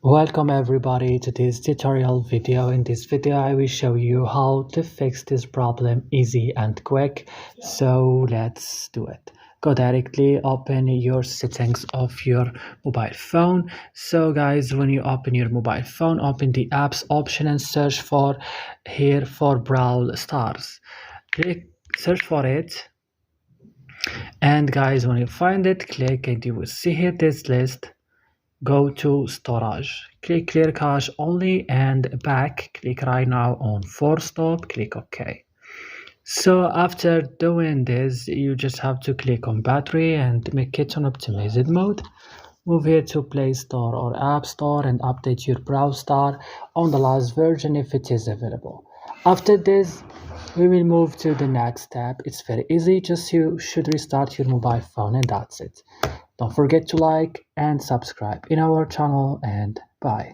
Welcome everybody to this tutorial video. In this video I will show you how to fix this problem easy and quick. So let's do it. Go directly open your settings of your mobile phone. So guys, when you open your mobile phone, open the apps option and search for here for Brawl Stars. Click search for it, and guys, when you find it, click and you will see here this list. Go to storage, click clear cache only and back, click right now on force stop, click OK. So after doing this, you just have to click on battery and make it on optimized mode. Move here to Play Store or App Store and update your browser on the last version if it is available. After this, we will move to the next step. It's very easy, just you should restart your mobile phone and that's it. Don't forget to like and subscribe in our channel, and bye.